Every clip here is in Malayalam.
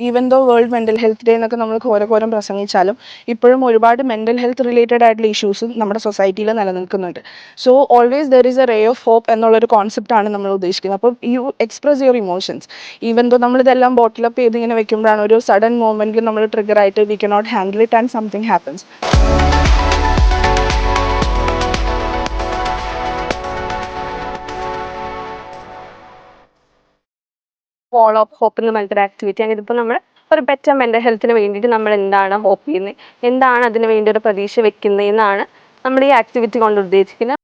Even though world mental health day എന്നൊക്കെ നമ്മൾ ഘോരഘോരം പ്രസംഗിച്ചാലും ഇപ്പോഴും ഒരുപാട് മെൻ്റൽ ഹെൽത്ത് റിലേറ്റഡ് ആയിട്ടുള്ള ഇഷ്യൂസും നമ്മുടെ സൊസൈറ്റിയിൽ നിലനിൽക്കുന്നുണ്ട്. So always there is a ray of hope എന്നുള്ളൊരു കോൺസെപ്റ്റാണ് നമ്മൾ ഉദ്ദേശിക്കുന്നത്. അപ്പോൾ you express your emotions. Even though നമ്മളിതെല്ലാം ബോട്ടിലപ്പ് ചെയ്ത് ഇങ്ങനെ വെക്കുമ്പോഴാണ് ഒരു സഡൻ മൊമെൻറ്റിൽ നമ്മൾ ട്രിഗർ ആയിട്ട് we cannot handle it and something happens. Wall of hope എന്ന് പറഞ്ഞിട്ടൊരു ആക്ടിവിറ്റി ആണ്. ഇതിപ്പോൾ നമ്മൾ ഒരു ബെറ്റർ മെൻ്റൽ ഹെൽത്തിന് വേണ്ടിയിട്ട് നമ്മൾ എന്താണ് ഹോപ്പ് ചെയ്യുന്നത്, എന്താണ് അതിന് വേണ്ടി ഒരു പ്രതീക്ഷ വെക്കുന്നത് എന്നാണ് നമ്മൾ ഈ ആക്ടിവിറ്റി കൊണ്ട് ഉദ്ദേശിക്കുന്നത്.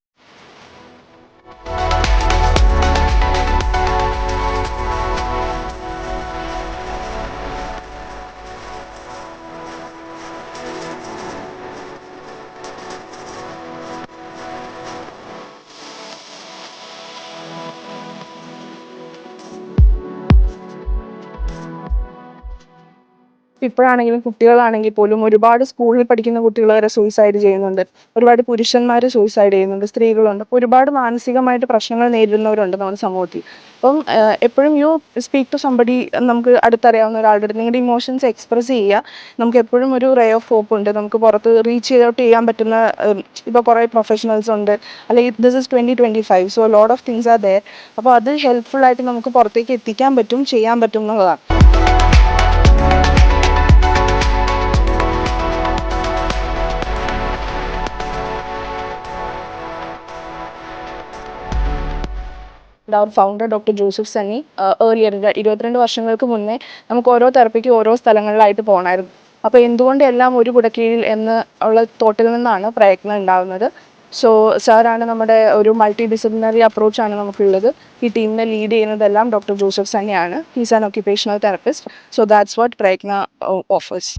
ഇപ്പോഴാണെങ്കിലും കുട്ടികളാണെങ്കിൽ പോലും ഒരുപാട് സ്കൂളിൽ പഠിക്കുന്ന കുട്ടികൾ വരെ സൂയിസൈഡ് ചെയ്യുന്നുണ്ട്. ഒരുപാട് പുരുഷന്മാർ സൂയിസൈഡ് ചെയ്യുന്നുണ്ട്, സ്ത്രീകളുണ്ട്. അപ്പോൾ ഒരുപാട് മാനസികമായിട്ട് പ്രശ്നങ്ങൾ നേരിടുന്നവരുണ്ട് നമ്മുടെ സമൂഹത്തിൽ. അപ്പം എപ്പോഴും യു സ്പീക്ക് ടു സംബഡി, നമുക്ക് അടുത്തറിയാവുന്ന ഒരാളുടെ അടുത്ത് നിങ്ങളുടെ ഇമോഷൻസ് എക്സ്പ്രസ് ചെയ്യുക. നമുക്ക് എപ്പോഴും ഒരു റേ ഓഫ് ഹോപ്പ് ഉണ്ട്. നമുക്ക് പുറത്ത് റീച്ച് ഔട്ട് ചെയ്യാൻ പറ്റുന്ന ഇപ്പോൾ കുറേ പ്രൊഫഷണൽസ് ഉണ്ട്. അല്ലെങ്കിൽ this is 2025, so lot of things are there. അപ്പോൾ അത് ഹെൽപ്ഫുള്ളായിട്ട് നമുക്ക് പുറത്തേക്ക് എത്തിക്കാൻ പറ്റും, ചെയ്യാൻ പറ്റും എന്നുള്ളതാണ്. our founder doctor Joseph Sunny earlier 22 വർഷങ്ങൾക്ക് മുന്നേ നമുക്ക് ഓരോ തെറപ്പിക്ക് ഓരോ സ്ഥലങ്ങളിലായിട്ട് പോകണമായിരുന്നു. അപ്പോൾ എന്തുകൊണ്ട് എല്ലാം ഒരു കുടക്കീഴിൽ എന്ന് ഉള്ള തോട്ടിൽ നിന്നാണ് പ്രയത്നം ഉണ്ടാകുന്നത്. സോ സാറാണ് നമ്മുടെ ഒരു മൾട്ടി ഡിസിപ്ലിനറി അപ്രോച്ചാണ് നമുക്കുള്ളത്. ഈ ടീമിനെ ലീഡ് ചെയ്യുന്നതെല്ലാം ഡോക്ടർ ജോസഫ് സണ്ണിയാണ്. He's an occupational therapist. So that's what Prayatna offers.